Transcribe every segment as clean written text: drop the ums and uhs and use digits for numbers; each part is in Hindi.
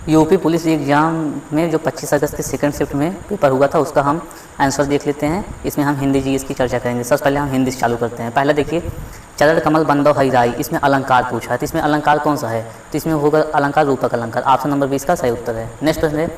यूपी पुलिस एग्ज़ाम में जो 25 अगस्त के सेकंड शिफ्ट में पेपर हुआ था उसका हम आंसर देख लेते हैं। इसमें हम हिंदी जीएस की चर्चा करेंगे। सबसे पहले हम हिंदी से चालू करते हैं। पहला देखिए, चरण कमल बंदो हरिराई, इसमें अलंकार पूछा है, तो इसमें अलंकार कौन सा है? तो इसमें होगा अलंकार रूपक अलंकार। ऑप्शन नंबर 20 का सही उत्तर है। नेक्स्ट प्रश्न है,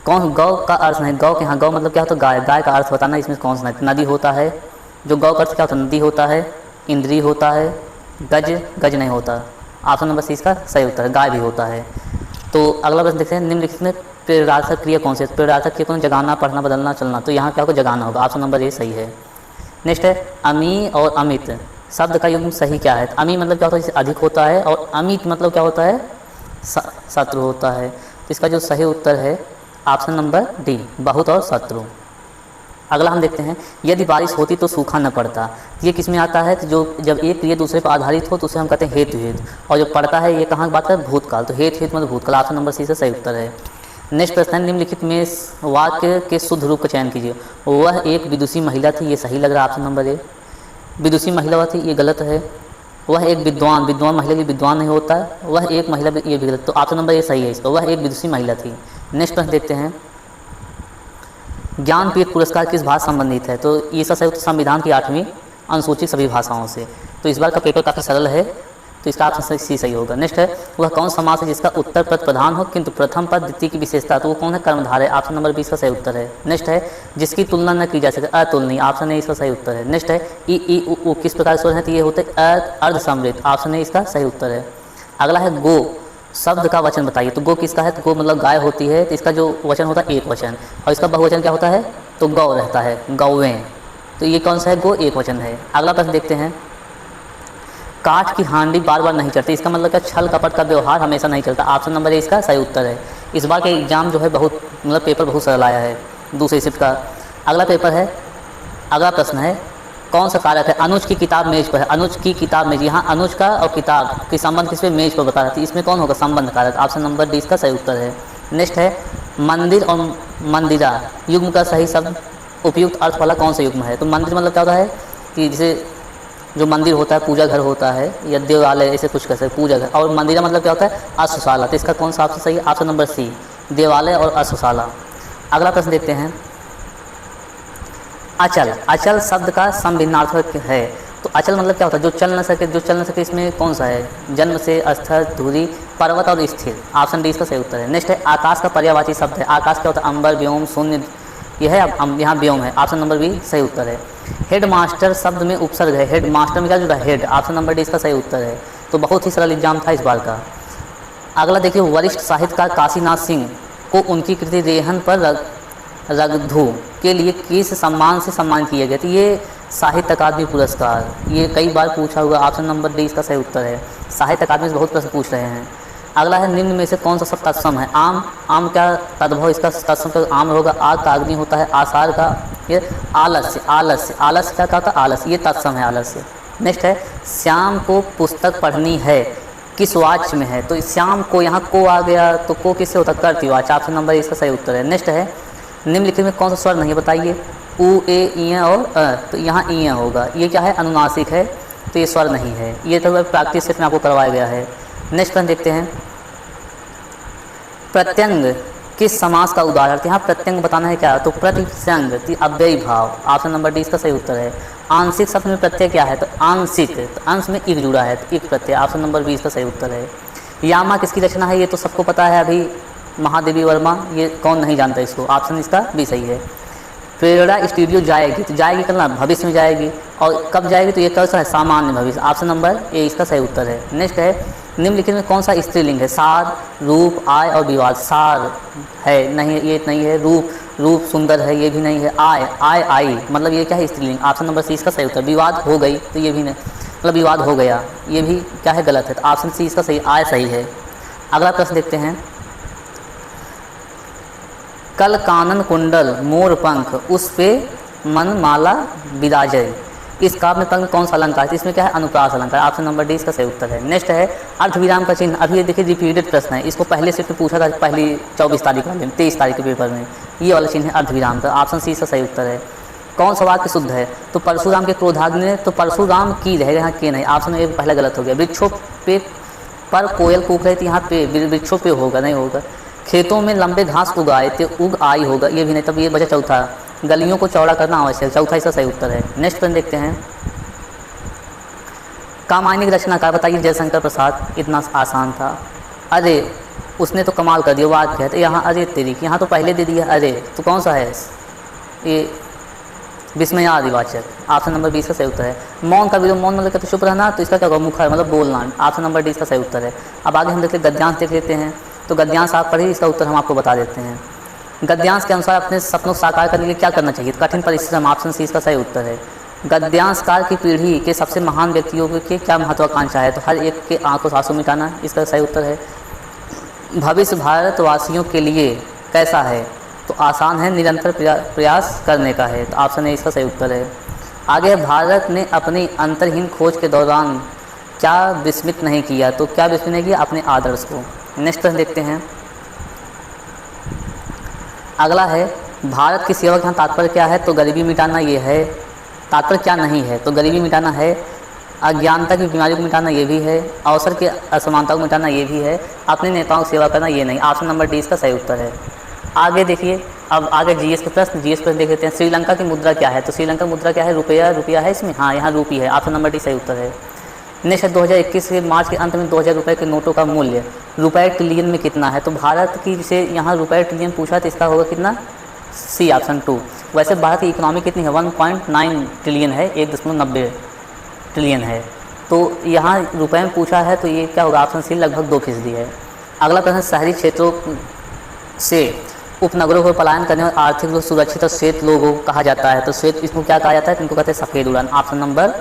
कौन गौ का अर्थ नहीं, गौ के यहाँ गौ मतलब क्या होता है? गाय। गाय का अर्थ बताना, इसमें कौन सा नदी होता है? जो गौ का अर्थ क्या होता है? नदी होता है, इंद्री होता है, गज गज नहीं होता। ऑप्शन नंबर 30 का सही उत्तर है, गाय भी होता है। तो अगला प्रश्न देखते हैं, निम्नलिखित में प्रेरणार्थक क्रिया कौन सी है? प्रेरणार्थक क्रिया कौन? जगाना, पढ़ना, बदलना, चलना। तो यहाँ क्या होगा? जगाना होगा। ऑप्शन नंबर ए सही है। नेक्स्ट है, अमी और अमित शब्द का युग्म सही क्या है? अमी मतलब क्या होता है? जैसे अधिक होता है, और अमित मतलब क्या होता है? शत्रु होता है। तो इसका जो सही उत्तर है ऑप्शन नंबर डी, बहुत और शत्रु। अगला हम देखते हैं, यदि बारिश होती तो सूखा न पड़ता। ये किस में आता है? तो जो जब एक क्रिया दूसरे पर आधारित हो तो उसे हम कहते हैं हेतु हेतु, और जो पड़ता है ये कहाँ की बात है? भूतकाल। तो हेतु हेतु मतलब भूतकाल। ऑप्शन नंबर सी से सही उत्तर है। नेक्स्ट प्रश्न है, निम्नलिखित में वाक्य के शुद्ध रूप का चयन कीजिए। वह एक विदुषी महिला थी, ये सही लग रहा है। ऑप्शन नंबर ए, विदुषी महिला थी, ये गलत है। वह एक विद्वान, विद्वान महिला की विद्वान नहीं होता है। वह एक महिला, ये भी गलत। तो ऑप्शन नंबर ए सही है इसका, वह एक विदुषी महिला थी। नेक्स्ट प्रश्न देखते हैं, ज्ञानपीठ पुरस्कार किस भाषा संबंधित है? तो ये सब संविधान की 8वीं अनुसूची सभी भाषाओं से। तो इस बार का पेपर काफ़ी सरल है, तो इसका ऑप्शन सी सही होगा। नेक्स्ट है, वह कौन समास है जिसका उत्तर पद प्रधान हो किंतु प्रथम पद द्वितीय की विशेषता? तो वो कौन है? कर्मधारय। ऑप्शन नंबर 20 का सही उत्तर है। नेक्स्ट है, जिसकी तुलना न की जा सके, अतुलनीय। ऑप्शन ए इसका सही उत्तर है। नेक्स्ट है, ई उ किस प्रकार स्वर है? तो ये होते अर्ध सम्मिलित। ऑप्शन ए इसका सही उत्तर है। अगला है, गो शब्द का वचन बताइए। तो गो किसका है? तो गो मतलब गाय होती है, तो इसका जो वचन होता है एक वचन, और इसका बहुवचन क्या होता है? तो गौ रहता है, गौवें। तो ये कौन सा है? गो एक वचन है। अगला प्रश्न देखते हैं, काठ की हांडी बार बार नहीं चढ़ती, इसका मतलब क्या? छल कपट का व्यवहार हमेशा नहीं चलता। ऑप्शन नंबर ए इसका सही उत्तर है। इस बार के एग्जाम जो है बहुत मतलब पेपर बहुत सरल आया है दूसरे शिफ्ट का। अगला पेपर है, अगला प्रश्न है, कौन सा कारक है? अनुज की किताब मेज पर है। अनुज की किताब मेज, यहाँ अनुज का और किताब की संबंध किस पे? मेज पर बता रहा थी। इसमें कौन होगा? संबंध कारक। ऑप्शन नंबर डी इसका सही उत्तर है। नेक्स्ट है, मंदिर और मंदिरा युग्म का सही शब्द उपयुक्त अर्थ वाला कौन सा युग्म है? तो मंदिर मतलब क्या होता है कि जैसे जो मंदिर होता है पूजा घर होता है, या देवालय, ऐसे कुछ कर सकते पूजा घर। और मंदिरा मतलब क्या होता है? अश्वशाला। तो इसका कौन सा ऑप्शन सही है? ऑप्शन नंबर सी, देवालय और अश्वशाला। अगला प्रश्न देखते हैं, अचल। अचल शब्द का समभिन्नार्थक है। तो अचल मतलब क्या होता है? जो चल न सके, जो चल न सके। इसमें कौन सा है? जन्म से, स्थल, धुरी, पर्वत और स्थिर। ऑप्शन डी इसका सही उत्तर है। नेक्स्ट है, आकाश का पर्यायवाची शब्द है। आकाश क्या होता है? अंबर, व्योम, शून्य, यह है अब यहाँ व्योम है। ऑप्शन नंबर बी सही उत्तर है। हेड मास्टर शब्द में उपसर्ग है। हेड मास्टर में क्या जुड़ा है? हेड। ऑप्शन नंबर डी इसका सही उत्तर है। तो बहुत ही सरल एग्जाम था इस बार का। अगला देखिए, वरिष्ठ साहित्यकार काशीनाथ सिंह को उनकी कृति रेहन पर रघधु के लिए किस सम्मान से सम्मान किया गया? तो ये साहित्य अकादमी पुरस्कार, ये कई बार पूछा हुआ। ऑप्शन नंबर डी इसका सही उत्तर है। साहित्य अकादमी से बहुत प्रश्न पूछ रहे हैं। अगला है, निम्न में से कौन सा सब तत्सम है? आम। आम क्या तद्भव इसका तत्सम का आम होगा। आग का अग्नि होता है। आसार का ये आलस्य। आलस्य, आलस्य क्या होता है? आलस्य, ये तत्सम है आलस्य। नेक्स्ट है, श्याम को पुस्तक पढ़नी है किस वाच्य में है? तो श्याम को, यहाँ को आ गया तो को किससे होता है? कर्तृवाच्य। ऑप्शन नंबर इसका सही उत्तर है। नेक्स्ट है, निम्नलिखित में कौन सा स्वर नहीं है? बताइए। उ, ए, ई और अ। तो यहाँ ई होगा। ये क्या है? अनुनासिक है, तो ये स्वर नहीं है। ये तो प्रैक्टिस सेट में आपको करवाया गया है। नेक्स्ट प्रश्न देखते हैं, प्रत्यंग किस समास का उदाहरण? यहाँ प्रत्यंग बताना है क्या? तो प्रतिसंग, अव्ययी भाव। ऑप्शन नंबर डी इसका सही उत्तर है। आंशिक शब्द में प्रत्यय क्या है? तो आंशिक, तो अंश में इक जुड़ा है, तो इक प्रत्यय। ऑप्शन नंबर बी इसका सही उत्तर है। यामा किसकी रचना है? ये तो सबको पता है अभी, महादेवी वर्मा। ये कौन नहीं जानता इसको? ऑप्शन इसका भी सही है। प्रेरणा स्टूडियो जाएगी, तो जाएगी करना भविष्य में जाएगी, और कब जाएगी? तो ये कैसा है? सामान्य भविष्य। ऑप्शन नंबर ए इसका सही उत्तर है। नेक्स्ट है, निम्नलिखित में कौन सा स्त्रीलिंग है? सार, रूप, आय और विवाद। सार है नहीं, ये नहीं है। रूप, रूप सुंदर है, ये भी नहीं है। आय, आय आई मतलब ये क्या है? स्त्रीलिंग। ऑप्शन नंबर सी इसका सही उत्तर। विवाद हो गई, तो ये भी नहीं, मतलब विवाद हो गया, ये भी क्या है? गलत है। तो ऑप्शन सी इसका सही, आय सही है। अगला प्रश्न देखते हैं, कल कानन कुंडल मोर पंख उस पे मन माला विराजय, इस काव्य में पंख कौन सा अलंकार है? इसमें क्या है? अनुप्रास अलंकार। ऑप्शन नंबर डी इसका सही उत्तर है। नेक्स्ट है, अर्धविराम का चिन्ह। अभी ये देखिए रिपीटेड प्रश्न है, इसको पहले से पूछा था पहली 24 तारीख वाले 23 तारीख के पेपर में। ये वाला चिन्ह है अर्धविराम का। ऑप्शन सी इसका सही उत्तर है। कौन सा वाक्य शुद्ध है? तो परशुराम के क्रोधाग्नि ने, तो परशुराम की रहेगा यहाँ के नहीं। ऑप्शन ए पहला गलत हो गया। वृक्षों पे पर कोयल कूक रही थी, यहाँ पे वृक्षों पे होगा, नहीं होगा। खेतों में लंबे घास उगाए थे, उग आई होगा, ये भी नहीं, तब ये बचा चौथा। गलियों को चौड़ा करना आवश्यक, चौथा इसका सही उत्तर है। नेक्स्ट प्रश्न देखते हैं। कामायनी की रचनाकार बताइए। जयशंकर प्रसाद, इतना आसान था। अरे उसने तो कमाल कर दिया, बात क्या है, तो यहाँ अरे तेरी, यहाँ तो पहले दे दिया अरे, तो कौन सा है ये, विस्मयादिवाचक। ऑप्शन नंबर 20 का सही उत्तर है। मौन का विरोध, मौन मतलब तो चुप रहना, तो इसका क्या होगा, मुखर मतलब बोलना। ऑप्शन नंबर 20 का सही उत्तर है। अब आगे हम देखते हैं गद्यांश देख लेते हैं। तो गद्यांश आप पढ़िए, इसका उत्तर हम आपको बता देते हैं। गद्यांश के अनुसार अपने सपनों को साकार करने के लिए क्या करना चाहिए, कठिन परिश्रम। ऑप्शन सी इसका सही उत्तर है। गद्यांशकार की पीढ़ी के सबसे महान व्यक्तियों के क्या महत्वाकांक्षा है, तो हर एक के आंखों से आंसू मिटाना, इसका सही उत्तर है। भविष्य भारतवासियों के लिए कैसा है, तो आसान है, निरंतर प्रयास करने का है, तो ऑप्शन ए इसका सही उत्तर है। आगे भारत ने अपनी अंतर्हीन खोज के दौरान क्या विस्मित नहीं किया, तो क्या विस्मित नहीं किया, अपने आदर्श को। नेक्स्ट प्रश्न देखते हैं। अगला है भारत की सेवा का तात्पर्य क्या है, तो गरीबी मिटाना ये है। तात्पर्य क्या नहीं है, तो गरीबी मिटाना है। अज्ञानता की बीमारी को मिटाना ये भी है। अवसर की असमानता को मिटाना ये भी है। अपने नेताओं की सेवा करना ये नहीं। ऑप्शन नंबर डी इसका सही उत्तर है। आगे देखिए, अब आगे जीएस के प्रश्न देख लेते हैं। श्रीलंका की मुद्रा क्या है, तो श्रीलंका मुद्रा क्या है, रुपया है इसमें, हाँ यहाँ रूपी है। ऑप्शन नंबर डी सही उत्तर है। नेक्स्ट 2021 के मार्च के अंत में 2000 रुपये के नोटों का मूल्य रुपये ट्रिलियन में कितना है, तो भारत की से यहाँ रुपये ट्रिलियन पूछा, तो इसका होगा कितना, सी ऑप्शन 2। वैसे भारत की इकोनॉमी कितनी है, 1.9 ट्रिलियन है, 1.90 ट्रिलियन है, तो यहाँ रुपये में पूछा है, तो ये क्या होगा, ऑप्शन सी लगभग 2% है। अगला प्रश्न, शहरी क्षेत्रों से उपनगरों को पलायन करने और आर्थिक रूप से सुरक्षित और श्वेत लोगों को कहा जाता है, तो श्वेत इसको क्या कहा जाता है, तो इनको कहते हैं सफ़ेद उड़ान। ऑप्शन नंबर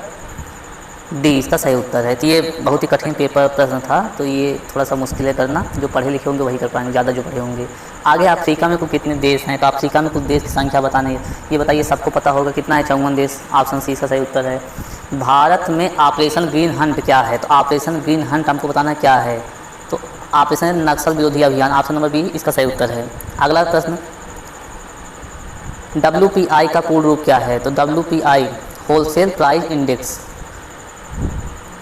डी इसका सही उत्तर है। तो ये बहुत ही कठिन पेपर प्रश्न था, तो ये थोड़ा सा मुश्किल है करना, जो पढ़े लिखे होंगे वही कर पाएंगे, ज़्यादा जो पढ़े होंगे। आगे अफ्रीका में कुल कितने देश हैं, तो अफ्रीका में कुछ देश की संख्या बताने, ये बताइए, सबको पता होगा कितना है, 54 देश। ऑप्शन सी इसका सही उत्तर है। भारत में ऑपरेशन ग्रीन हंट क्या है, तो ऑपरेशन ग्रीन हंट हमको बताना क्या है, तो ऑपरेशन नक्सल विरोधी अभियान। ऑप्शन नंबर बी इसका सही उत्तर है। अगला प्रश्न, WPI का पूर्ण रूप क्या है, तो WPI होलसेल प्राइस इंडेक्स,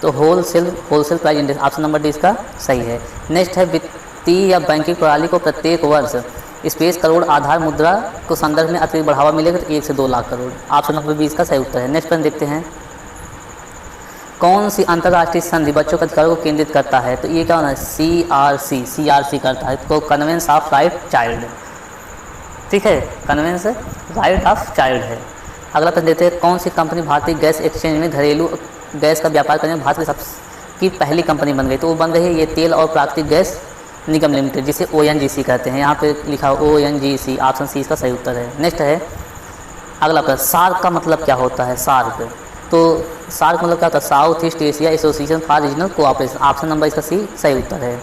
तो wholesale price index. Option number D इसका सही है। नेक्स्ट है, वित्तीय या बैंकिंग प्रणाली को प्रत्येक वर्ष स्पेस करोड़ आधार मुद्रा को संदर्भ में अतिरिक्त बढ़ावा मिलेगा, तो 1 से 2 lakh crore. Option number B इसका सही उत्तर है। नेक्स्ट प्रश्न देखते हैं। कौन सी अंतर्राष्ट्रीय संधि बच्चों के अधिकारों को केंद्रित करता है, तो ये क्या होना है, CRC करता है, तो कन्वेंशन ऑफ राइट चाइल्ड, ठीक है, कन्वेंशन राइट ऑफ चाइल्ड है। अगला प्रश्न देते हैं। कौन सी कंपनी भारतीय गैस एक्सचेंज में घरेलू गैस का व्यापार करने में भारत की सबकी पहली कंपनी बन गई, तो वो बन गई है ये तेल और प्राकृतिक गैस निगम लिमिटेड, जिसे ONGC कहते हैं, यहाँ पे लिखा ONGC। ऑप्शन सी इसका सही उत्तर है। नेक्स्ट है अगला प्रश्न, सार्क का मतलब क्या होता है, सार्क, तो सार्क मतलब क्या होता है, south east Asia association for regional cooperation. Option number इसका सी सही उत्तर है।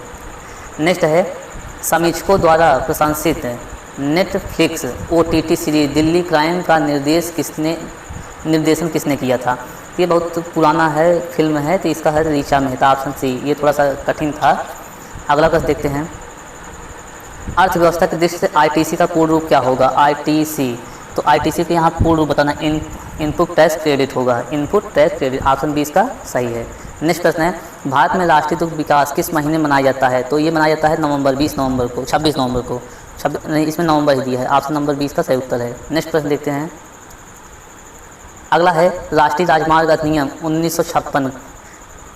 नेक्स्ट है, समीक्षकों द्वारा प्रशंसित Netflix OTT series Delhi crime का निर्देशन किसने किया था, ये बहुत पुराना है, फिल्म है, तो इसका है ऋचा मेहता। ऑप्शन सी, ये थोड़ा सा कठिन था। अगला प्रश्न देखते हैं। अर्थव्यवस्था की दृष्टि से ITC का पूर्ण रूप क्या होगा, ITC, तो ITC के यहाँ पूर्ण रूप बताना इनपुट टैक्स क्रेडिट होगा, input tax credit. Option B इसका सही है। नेक्स्ट प्रश्न है, भारत में राष्ट्रीय दुग्ध विकास किस महीने मनाया जाता है, तो ये मनाया जाता है नवंबर, 20 नवंबर को, 26 नवंबर को, नहीं इसमें नवंबर ही दिया है। ऑप्शन नंबर 20 का सही उत्तर है। नेक्स्ट प्रश्न देखते हैं। अगला है, राष्ट्रीय राजमार्ग अधिनियम 1956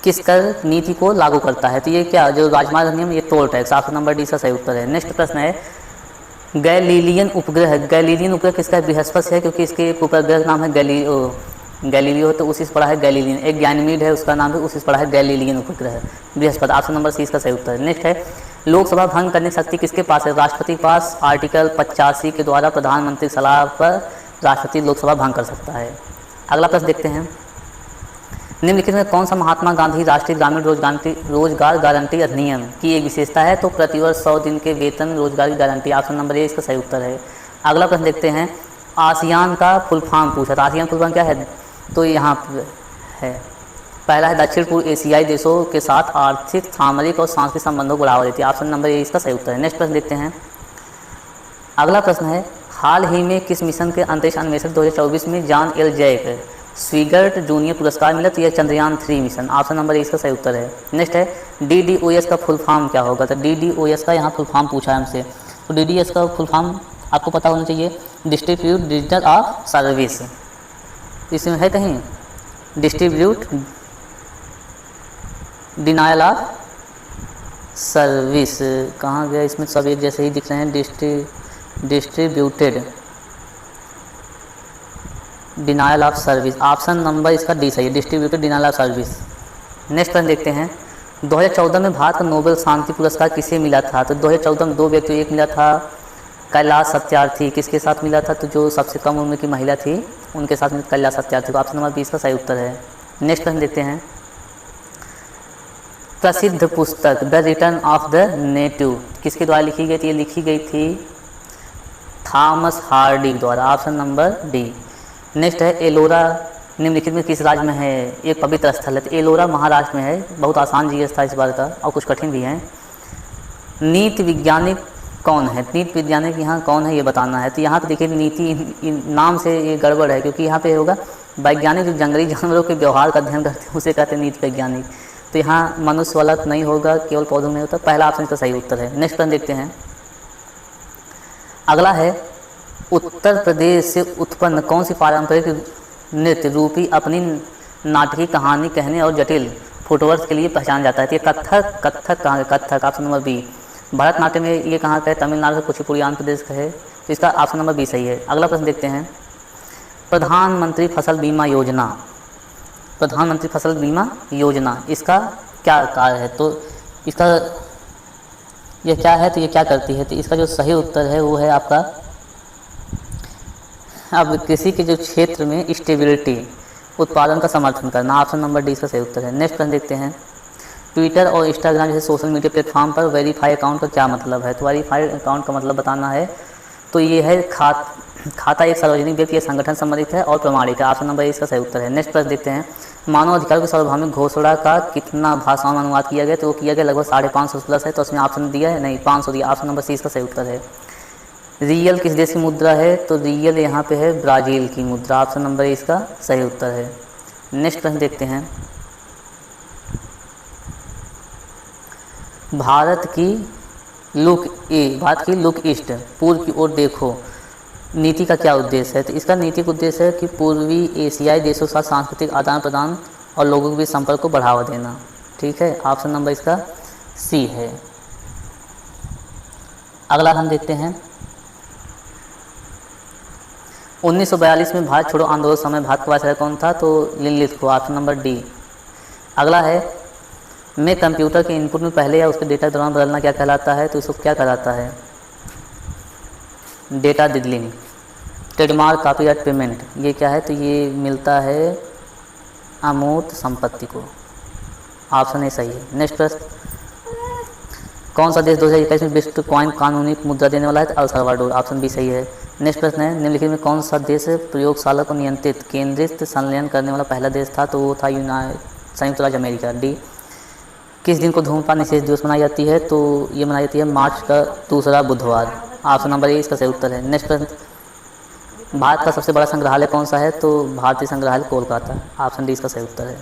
किस कर नीति को लागू करता है, तो ये क्या, जो राजमार्ग अधिनियम, ये toll tax. Option number D का सही उत्तर है। नेक्स्ट प्रश्न है, गैलीलियन उपग्रह किसका है, बृहस्पति से है, क्योंकि इसके उपग्रह नाम है गैलीलियो, तो उसी से पड़ा है गैलीलियन। एक गैनीमीड है, उसका नाम है, उसी से पड़ा है गैलीलियन उपग्रह, बृहस्पति। ऑप्शन नंबर सी इसका सही उत्तर है। नेक्स्ट है, लोकसभा भंग करने की शक्ति किसके पास है, राष्ट्रपति के पास। आर्टिकल 85 के द्वारा प्रधानमंत्री की सलाह पर राष्ट्रपति लोकसभा भंग कर सकता है। अगला प्रश्न देखते हैं। निम्नलिखित में कौन सा महात्मा गांधी राष्ट्रीय ग्रामीण रोजगार गारंटी अधिनियम की एक विशेषता है, तो प्रतिवर्ष 100 दिन के वेतन रोजगार की गारंटी। ऑप्शन नंबर ए इसका सही उत्तर है। अगला प्रश्न देखते हैं। आसियान का फुल फॉर्म पूछा था, आसियान फुल फॉर्म क्या है, तो यहाँ है, पहला है दक्षिण पूर्व एशियाई देशों के साथ आर्थिक, सामरिक और सांस्कृतिक संबंधों को बढ़ावा देती है। ऑप्शन नंबर ए इसका सही उत्तर है। नेक्स्ट प्रश्न देखते हैं। अगला प्रश्न है, हाल ही में किस मिशन के अंतरिक्ष अन्वेषण 2024 में जॉन एल जैक स्विगर्ट जूनियर पुरस्कार मिला, तो यह Chandrayaan 3 mission. Option number A इसका सही उत्तर है। नेक्स्ट है DDoS का फुल फॉर्म क्या होगा, तो DDoS का यहाँ फुल फॉर्म पूछा है हमसे, तो DDoS का फुल फॉर्म आपको पता होना चाहिए, डिस्ट्रीब्यूट डिजिटल ऑफ सर्विस। इसमें है कहीं डिस्ट्रीब्यूट डिनायल ऑफ सर्विस, कहाँ गया, इसमें सब एक जैसे ही दिख रहे हैं, distributed denial of service. Option number इसका डी सही है, distributed denial of service. Next प्रश्न देखते हैं, 2014 में भारत का नोबेल शांति पुरस्कार किसे मिला था, तो 2014 में 2 व्यक्ति, एक मिला था कैलाश सत्यार्थी, किसके साथ मिला था, तो जो सबसे कम उम्र की महिला थी उनके साथ में कैलाश सत्यार्थी को। ऑप्शन नंबर 20 का सही उत्तर है। नेक्स्ट प्रश्न देखते हैं, प्रसिद्ध पुस्तक the return of the native किसके द्वारा लिखी गई थी, ये लिखी गई थी थॉमस हार्डी द्वारा। Option number D. नेक्स्ट है एलोरा निम्नलिखित में किस राज्य में है, एक पवित्र स्थल है, तो एलोरा महाराष्ट्र में है। बहुत आसान जीएस था इस बार का और कुछ कठिन भी है। नीति वैज्ञानिक कौन है, नीति वैज्ञानिक यहाँ कौन है ये बताना है, तो यहाँ पे देखिए नीति नाम से ये गड़बड़ है, क्योंकि यहाँ पे होगा वैज्ञानिक जो जंगली जानवरों के व्यवहार का अध्ययन करते हैं उसे कहते हैं नीति वैज्ञानिक, तो यहाँ मनुष्य वाला नहीं होगा, केवल पौधों में होता। पहला ऑप्शन इसका सही उत्तर है। नेक्स्ट प्रश्न देखते हैं, अगला है उत्तर प्रदेश से उत्पन्न कौन सी पारंपरिक नृत्य रूपी अपनी नाटकीय कहानी कहने और जटिल फुटवर्क के लिए पहचान जाता है, तो ये कथक कहाँ है, Kathak. Option number B. Bharatanatyam में ये कहाँ का है, तमिलनाडु से कुचिपुड़ी आंध्र प्रदेश का है, तो इसका ऑप्शन नंबर बी सही है। अगला प्रश्न देखते हैं, प्रधानमंत्री फसल बीमा योजना, प्रधानमंत्री फसल बीमा योजना इसका क्या कार्य है, तो इसका यह क्या है, तो ये क्या करती है, तो इसका जो सही उत्तर है वो है आपका, अब कृषि के जो क्षेत्र में स्टेबिलिटी उत्पादन का समर्थन करना। ऑप्शन नंबर डी इसका सही उत्तर है। नेक्स्ट प्रश्न देखते हैं, ट्विटर और इंस्टाग्राम जैसे सोशल मीडिया प्लेटफॉर्म पर वेरीफाई अकाउंट का क्या मतलब है, तो वेरीफाई अकाउंट का मतलब बताना है, तो ये है खाता एक सार्वजनिक व्यक्ति या संगठन संबंधित है और प्रमाणिक है। ऑप्शन नंबर इसका सही उत्तर है। नेक्स्ट प्रश्न देखते हैं, मानव अधिकारों की सार्वभौमिक घोषणा का कितना भाषाओं में अनुवाद किया गया, तो वो किया गया लगभग 550 प्लस है, तो उसमें ऑप्शन दिया है नहीं 500 दिया। ऑप्शन नंबर सी इसका सही उत्तर है। रियल किस देश की मुद्रा है, तो रियल यहाँ पे है ब्राज़ील की मुद्रा। ऑप्शन नंबर ए इसका सही उत्तर है। नेक्स्ट प्रश्न देखते हैं, भारत की लुक ईस्ट पूर्व की ओर देखो नीति का क्या उद्देश्य है, तो इसका नीतिक उद्देश्य है कि पूर्वी एशियाई देशों के साथ सांस्कृतिक आदान प्रदान और लोगों के बीच संपर्क को बढ़ावा देना। ठीक है, ऑप्शन नंबर इसका सी है। अगला हम देखते हैं, 1942 में भारत छोड़ो आंदोलन समय भारत का वायसराय कौन था, तो लिनलिथ को। Option number D. अगला है, मैं कंप्यूटर के इनपुट में पहले या उसके डेटा के दौरान बदलना क्या कहलाता है, तो इसको क्या कहलाता है, डेटा डिडलिंग। ट्रेडमार्क कॉपीराइट पेमेंट ये क्या है, तो ये मिलता है अमूर्त संपत्ति को। ऑप्शन ए सही है। नेक्स्ट प्रश्न, कौन सा देश 2021 में विश्व कॉइन कानूनी मुद्रा देने वाला है, तो अल सल्वाडोर। ऑप्शन बी सही है। नेक्स्ट प्रश्न है, निम्नलिखित में कौन सा देश प्रयोगशाला को नियंत्रित केंद्रित संलयन करने वाला पहला देश था, तो वो था संयुक्त राज्य अमेरिका। डी। किस दिन को धूम्रपान निषेध दिवस मनाई जाती है, तो ये मनाई जाती है मार्च का दूसरा बुधवार। ऑप्शन नंबर ए इसका सही उत्तर है। नेक्स्ट प्रश्न, भारत का सबसे बड़ा संग्रहालय कौन सा है, तो भारतीय संग्रहालय कोलकाता। ऑप्शन डी इसका सही उत्तर है।